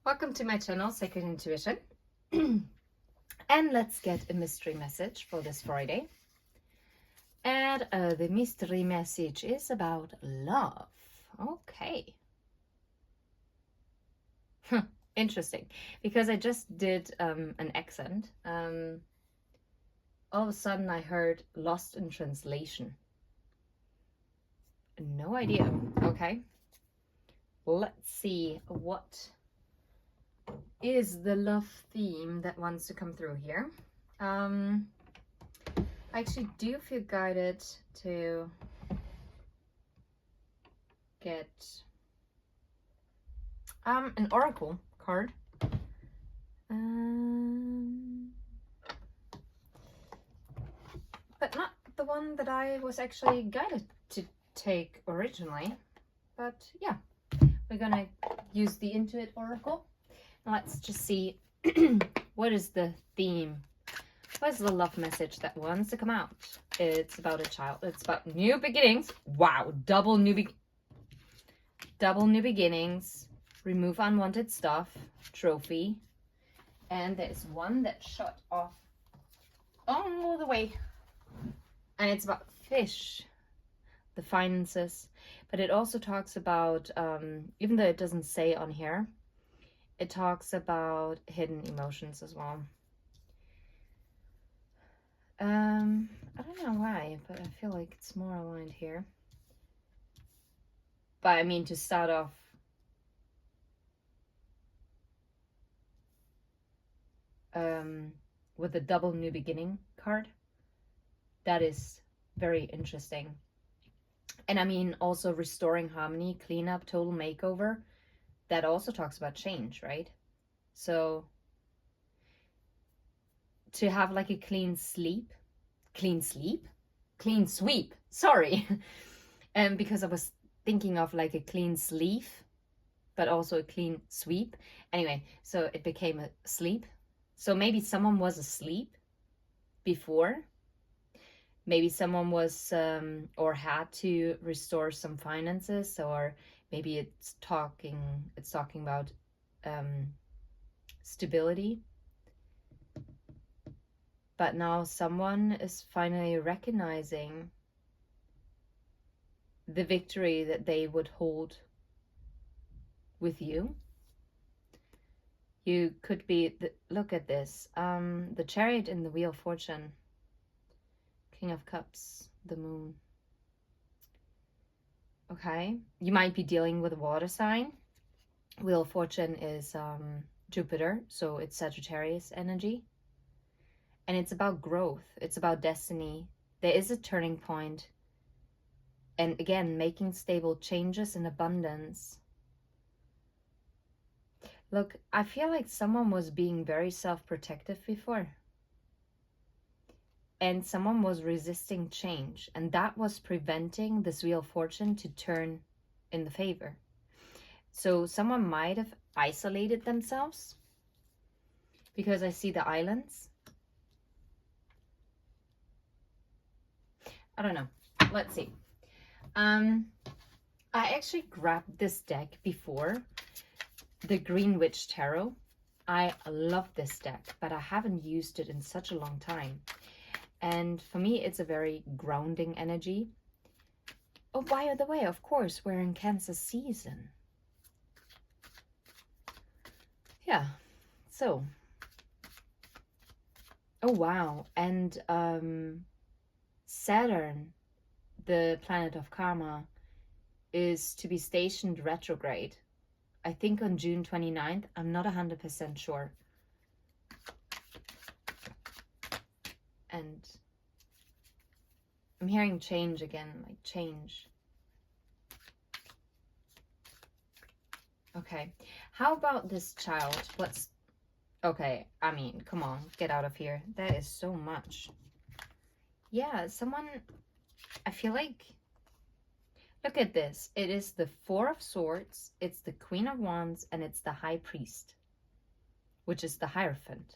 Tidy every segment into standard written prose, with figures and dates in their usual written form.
Welcome to my channel, Sacred Intuition. And let's get a mystery message for this Friday. And the mystery message is about love. Okay. Interesting. Because I just did an accent. All of a sudden I heard lost in translation. No idea. Okay. Let's see what is the love theme that wants to come through here. I actually do feel guided to get an oracle card. But not the one that I was actually guided to take originally. But yeah, we're gonna use the Intuit oracle. Let's just see what is the theme. What is the love message that wants to come out? It's about a child. It's about new beginnings. Wow, double new beginnings. Remove unwanted stuff. Trophy. And there's one that shut off all the way. And it's about fish. The finances. But it also talks about, even though it doesn't say on here, it talks about hidden emotions as well. I don't know why, but I feel like it's more aligned here. But I mean, to start off, with the double new beginning card, that is very interesting. And I mean, also restoring harmony, cleanup, total makeover, that also talks about change, right? So to have like a clean sweep, sorry. And because I was thinking of like a clean sleeve, but also a clean sweep. Anyway, so it became a sleep. So maybe someone was asleep before. Maybe someone was or had to restore some finances, or maybe it's talking about stability. But now someone is finally recognizing the victory that they would hold with you. You could be, look at this, the Chariot in the Wheel of Fortune, King of Cups, the Moon. Okay, you might be dealing with a water sign. Wheel of Fortune is Jupiter, so it's Sagittarius energy. And it's about growth. It's about destiny. There is a turning point. And again, making stable changes in abundance. Look, I feel like someone was being very self-protective before. And someone was resisting change. And that was preventing this Wheel of Fortune to turn in the favor. So someone might have isolated themselves. Because I see the islands. I don't know. Let's see. I actually grabbed this deck before, the Green Witch Tarot. I love this deck, but I haven't used it in such a long time. And for me, it's a very grounding energy. Oh, by the way, of course, we're in Cancer season. Yeah, so. Oh, wow. And Saturn, the planet of karma, is to be stationed retrograde. I think on June 29th. I'm not 100% sure. And I'm hearing change again, like change. Okay, how about this child? What's... Okay, I mean, come on, get out of here. That is so much. Yeah, someone... I feel like... Look at this. It is the Four of Swords, it's the Queen of Wands, and it's the High Priest, which is the Hierophant.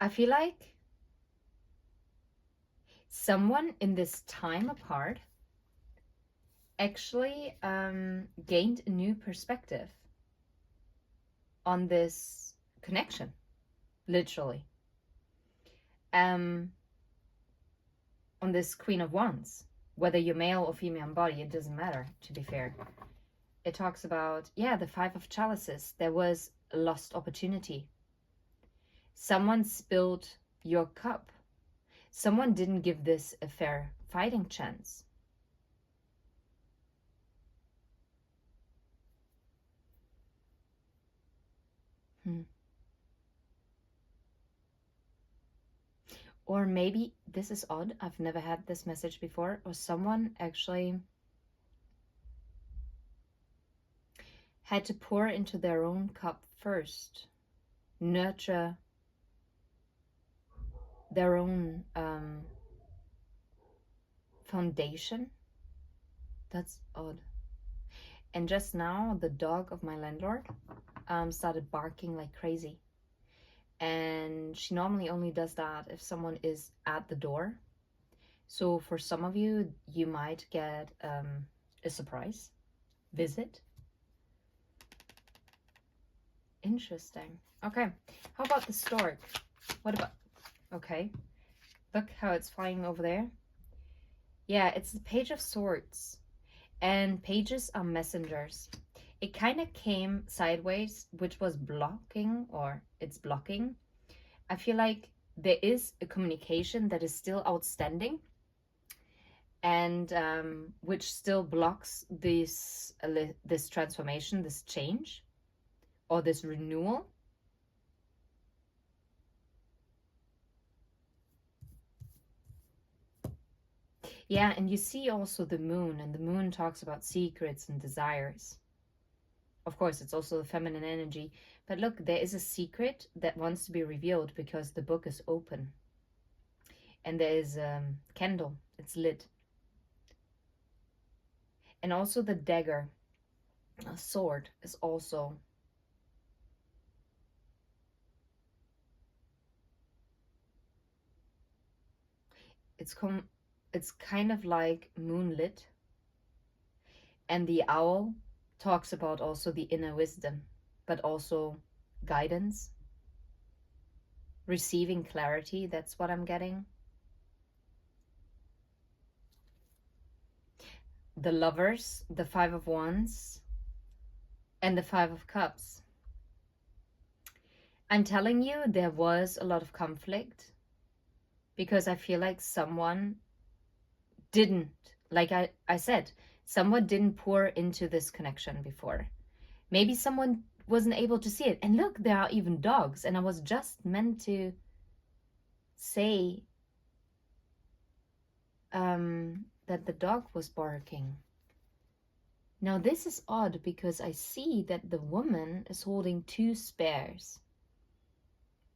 I feel like someone in this time apart actually gained a new perspective on this connection, literally. On this Queen of Wands, whether you're male or female in body, it doesn't matter, to be fair. It talks about, yeah, the Five of Chalices. There was a lost opportunity. Someone spilled your cup. Someone didn't give this a fair fighting chance. Or maybe, this is odd, I've never had this message before, or someone actually had to pour into their own cup first, nurture their own foundation. That's odd. And just now, the dog of my landlord started barking like crazy. And she normally only does that if someone is at the door. So for some of you, you might get a surprise visit. Interesting. Okay, how about the stork? What about... Okay, look how it's flying over there. Yeah, it's the Page of Swords. And pages are messengers. It kind of came sideways, which was blocking, or it's blocking. I feel like there is a communication that is still outstanding, and which still blocks this transformation, this change, or this renewal. Yeah, and you see also the moon, and the moon talks about secrets and desires. Of course, it's also the feminine energy. But look, there is a secret that wants to be revealed because the book is open. And there is a candle, it's lit. And also the dagger, a sword, is also... It's kind of like moonlit. And the owl talks about also the inner wisdom, but also guidance, receiving clarity. That's what I'm getting. The Lovers, the Five of Wands, and the Five of Cups. I'm telling you, there was a lot of conflict because I feel like someone didn't, like I said, someone didn't pour into this connection before. Maybe someone wasn't able to see it. And look, there are even dogs. And I was just meant to say that the dog was barking. Now this is odd because I see that the woman is holding two spears.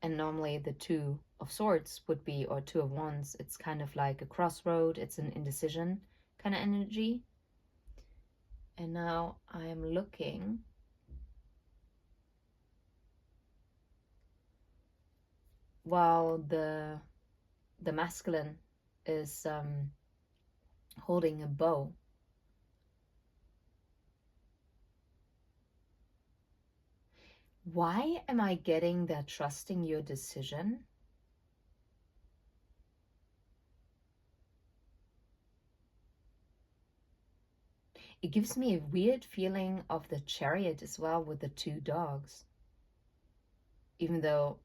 And normally the Two of Swords would be, or Two of Wands, it's kind of like a crossroad, it's an indecision kind of energy. And now I am looking. While the masculine is holding a bow. Why am I getting that trusting your decision? It gives me a weird feeling of the Chariot as well with the two dogs. Even though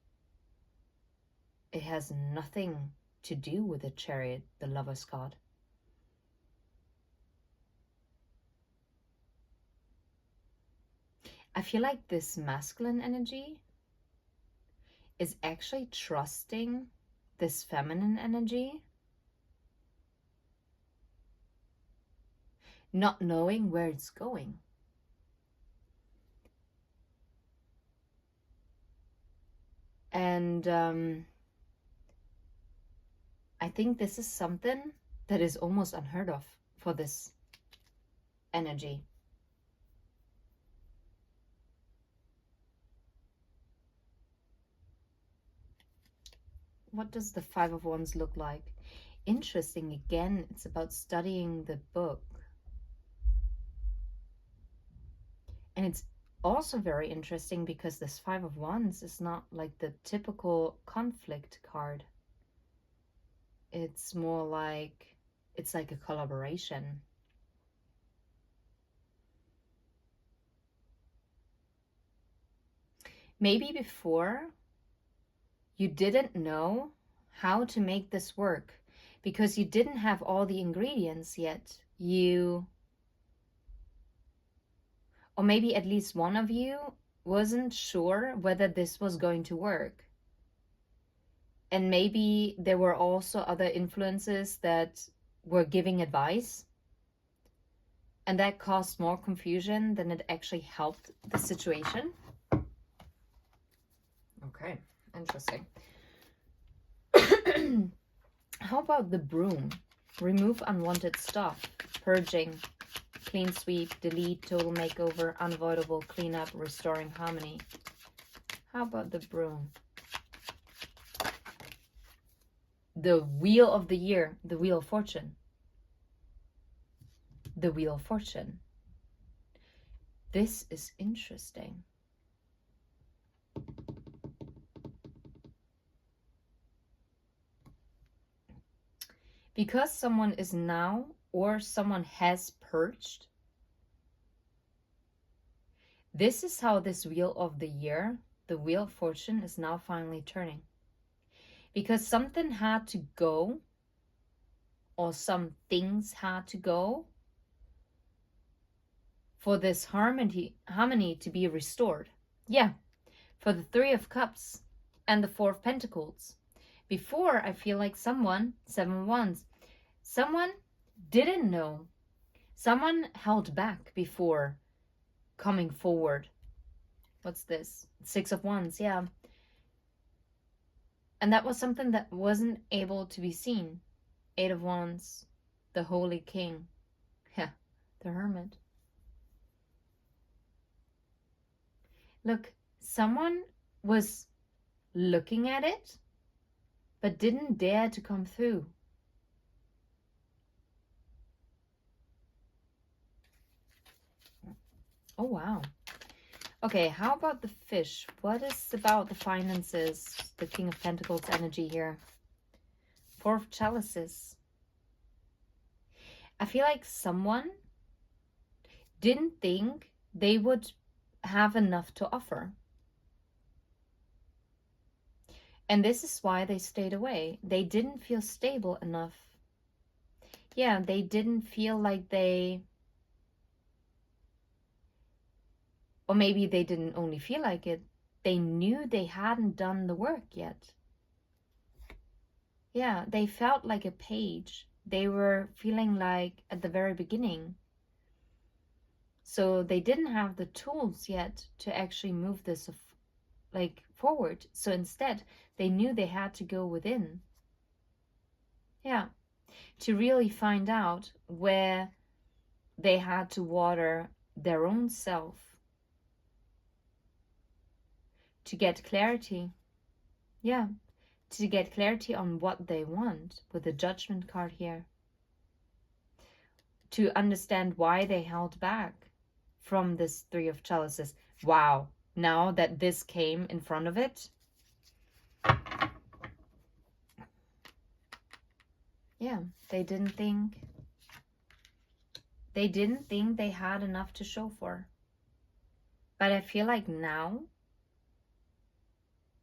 it has nothing to do with the Chariot, the Lover's card. I feel like this masculine energy is actually trusting this feminine energy, not knowing where it's going. And I think this is something that is almost unheard of for this energy. What does the Five of Wands look like? Interesting, again, it's about studying the book. And it's also very interesting because this Five of Wands is not like the typical conflict card. It's more like, it's like a collaboration. Maybe before you didn't know how to make this work because you didn't have all the ingredients yet. Or maybe at least one of you wasn't sure whether this was going to work. And maybe there were also other influences that were giving advice. And that caused more confusion than it actually helped the situation. Okay, interesting. How about the broom? Remove unwanted stuff, purging, clean sweep, delete, total makeover, unavoidable cleanup, restoring harmony. How about the broom? The wheel of the year, the wheel of fortune. The wheel of fortune. This is interesting. Because someone is now, or someone has purged, this is how this wheel of the year, the wheel of fortune, is now finally turning. Because something had to go, or some things had to go, for this harmony to be restored. Yeah, for the Three of Cups and the Four of Pentacles. Before, I feel like someone, Seven of Wands, someone didn't know. Someone held back before coming forward. What's this? Six of Wands, yeah. And that was something that wasn't able to be seen. Eight of Wands, the Holy King. Yeah, the Hermit. Look, someone was looking at it, but didn't dare to come through. Oh, wow. Okay, how about the fish? What is about the finances? The King of Pentacles energy here. Four of Chalices. I feel like someone didn't think they would have enough to offer. And this is why they stayed away. They didn't feel stable enough. Yeah, they didn't feel like they... Or maybe they didn't only feel like it. They knew they hadn't done the work yet. Yeah, they felt like a page. They were feeling like at the very beginning. So they didn't have the tools yet to actually move this like forward. So instead, they knew they had to go within. Yeah, to really find out where they had to water their own self. To get clarity. Yeah, to get clarity on what they want with the Judgment card here. To understand why they held back from this Three of Chalices. Wow, now that this came in front of it. Yeah, they didn't think they had enough to show for. But I feel like now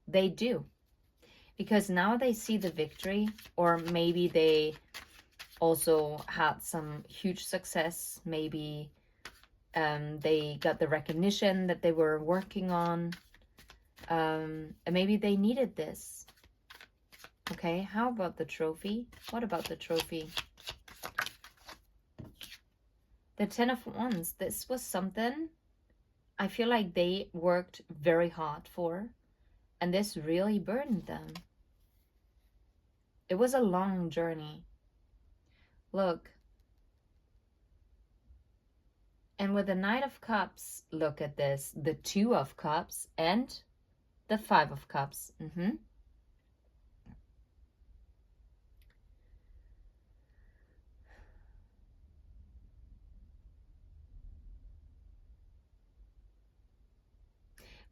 they do. Because now they see the victory, or maybe they also had some huge success. Maybe they got the recognition that they were working on. And maybe they needed this. Okay, how about the trophy? What about the trophy? The Ten of Wands. This was something I feel like they worked very hard for. And this really burdened them. It was a long journey. Look. And with the Knight of Cups, look at this. The Two of Cups and the Five of Cups.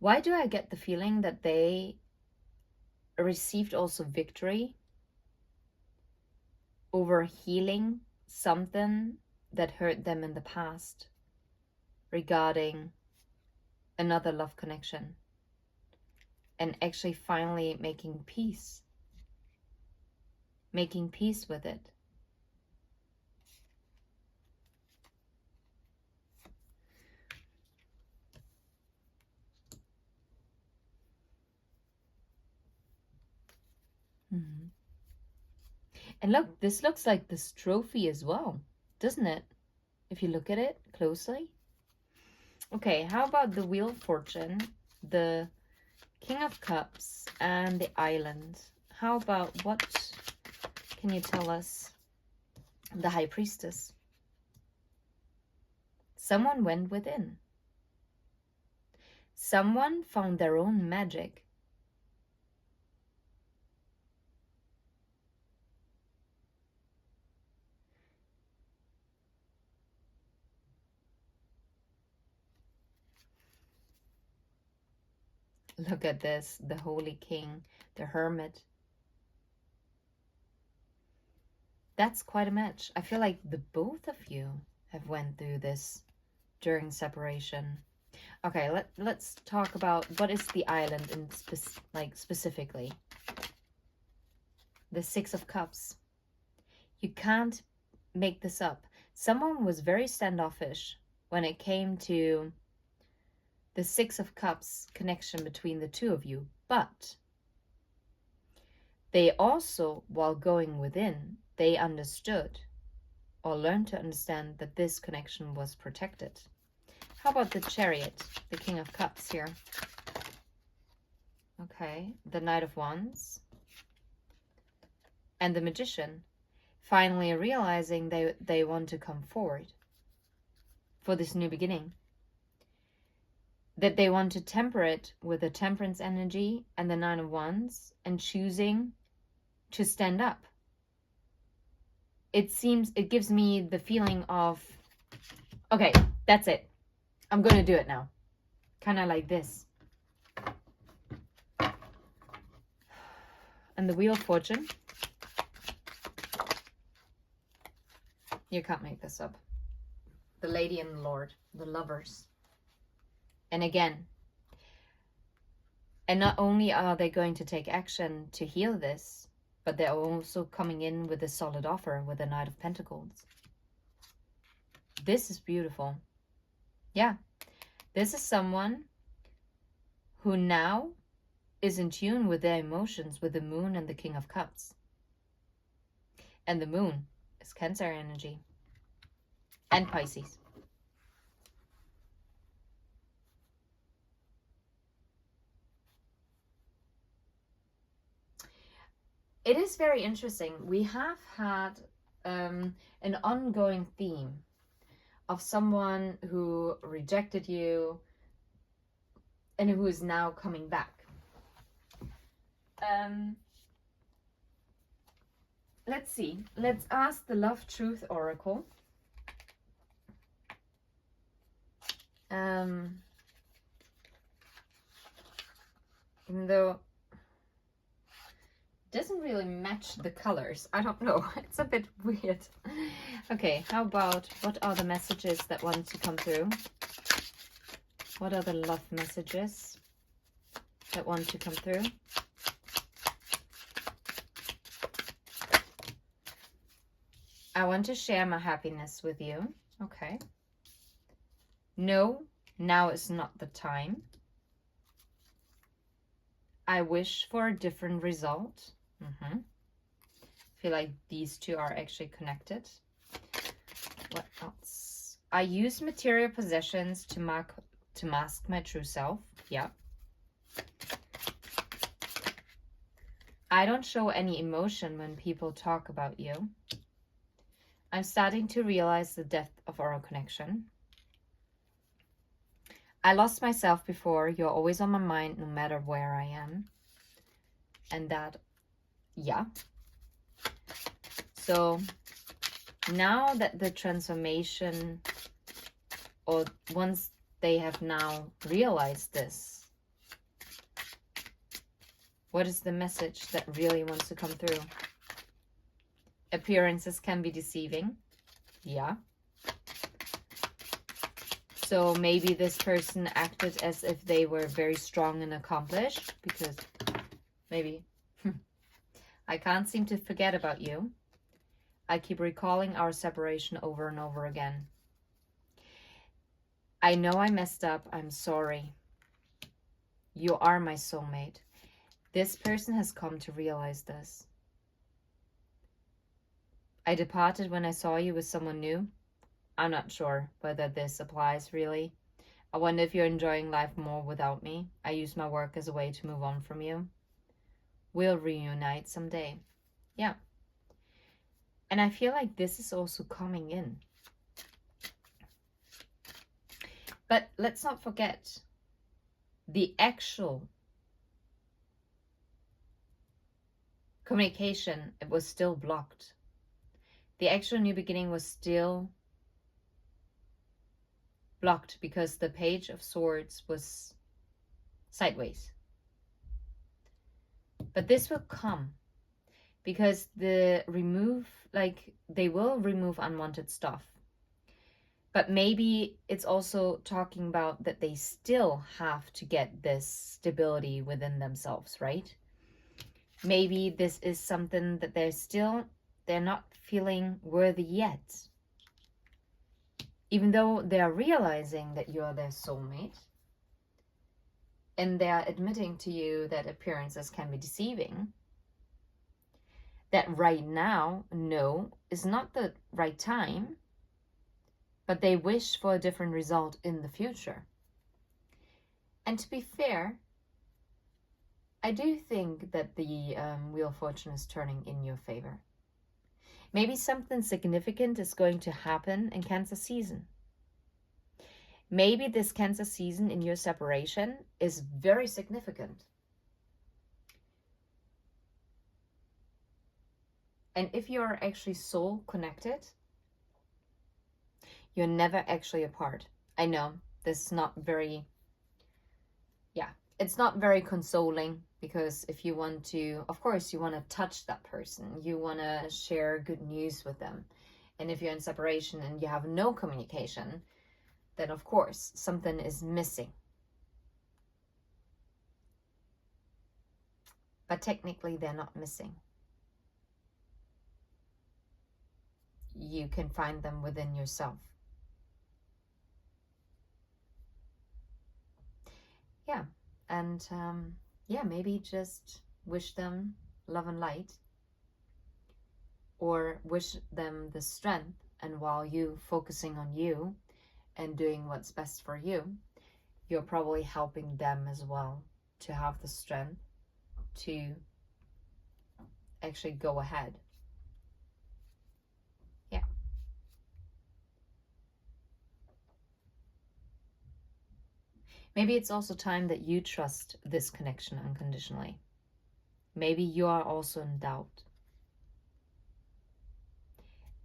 Why do I get the feeling that they received also victory over healing something that hurt them in the past regarding another love connection, and actually finally making peace with it? Mm-hmm. And look, this looks like this trophy as well, doesn't it? If you look at it closely. Okay, how about the Wheel of Fortune, the King of Cups, and the Island? How about, what can you tell us? The High Priestess. Someone went within. Someone found their own magic. Look at this, the Holy King, the Hermit. That's quite a match. I feel like the both of you have went through this during separation. Okay, let's talk about what is the Island in specifically. The Six of Cups. You can't make this up. Someone was very standoffish when it came to the Six of Cups connection between the two of you, but they also, while going within, they understood or learned to understand that this connection was protected. How about the Chariot, the King of Cups here? Okay, the Knight of Wands, and the Magician, finally realizing they want to come forward for this new beginning. That they want to temper it with the Temperance energy and the Nine of Wands, and choosing to stand up. It gives me the feeling of, okay, that's it. I'm going to do it now. Kind of like this. And the Wheel of Fortune. You can't make this up. The Lady and the Lord, the Lovers. And again, and not only are they going to take action to heal this, but they're also coming in with a solid offer with the Knight of Pentacles. This is beautiful. Yeah, this is someone who now is in tune with their emotions with the Moon and the King of Cups. And the Moon is Cancer energy and Pisces. It is very interesting. We have had an ongoing theme of someone who rejected you and who is now coming back. Let's see. Let's ask the Love Truth Oracle. Even though it doesn't really match the colors. I don't know. It's a bit weird. Okay, how about, what are the messages that want to come through? What are the love messages that want to come through? I want to share my happiness with you. Okay. No, now is not the time. I wish for a different result. I feel like these two are actually connected. What else? I use material possessions to mask my true self. Yeah. I don't show any emotion when people talk about you. I'm starting to realize the depth of our connection. I lost myself before. You're always on my mind no matter where I am. And that, yeah. So now that the transformation, or once they have now realized this, What is the message that really wants to come through? Appearances can be deceiving. Yeah. So maybe this person acted as if they were very strong and accomplished, because maybe I can't seem to forget about you. I keep recalling our separation over and over again. I know I messed up. I'm sorry. You are my soulmate. This person has come to realize this. I departed when I saw you with someone new. I'm not sure whether this applies really. I wonder if you're enjoying life more without me. I use my work as a way to move on from you. We'll reunite someday. Yeah. And I feel like this is also coming in. But let's not forget, the actual communication, it was still blocked. The actual new beginning was still blocked because the Page of Swords was sideways. But this will come because they will remove unwanted stuff. But maybe it's also talking about that they still have to get this stability within themselves, right? Maybe this is something that they're not feeling worthy yet. Even though they're realizing that you're their soulmate, and they're admitting to you that appearances can be deceiving, that right now, no, is not the right time, but they wish for a different result in the future. And to be fair, I do think that the Wheel of Fortune is turning in your favor. Maybe something significant is going to happen in Cancer season. Maybe this Cancer season in your separation is very significant. And if you're actually soul connected, you're never actually apart. I know this is not very, it's not very consoling, because if you want to, of course, you want to touch that person. You want to share good news with them. And if you're in separation and you have no communication, then of course something is missing. But technically they're not missing. You can find them within yourself. Yeah. And maybe just wish them love and light, or wish them the strength. And while you focusing on you and doing what's best for you, you're probably helping them as well to have the strength to actually go ahead. Yeah. Maybe it's also time that you trust this connection unconditionally. Maybe you are also in doubt.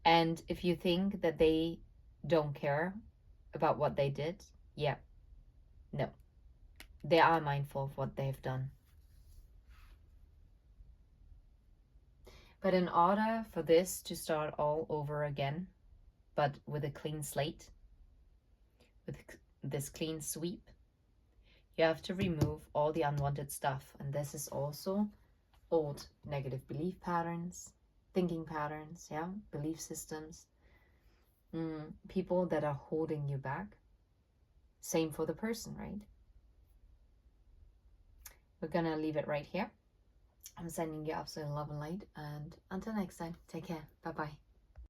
And if you think that they don't care about what they did, no. They are mindful of what they've done. But in order for this to start all over again, but with a clean slate, with this clean sweep, you have to remove all the unwanted stuff. And this is also old negative belief patterns, thinking patterns, belief systems, people that are holding you back. Same for the person, right? We're gonna leave it right here. I'm sending you absolute love and light, and until next time, take care. Bye-bye.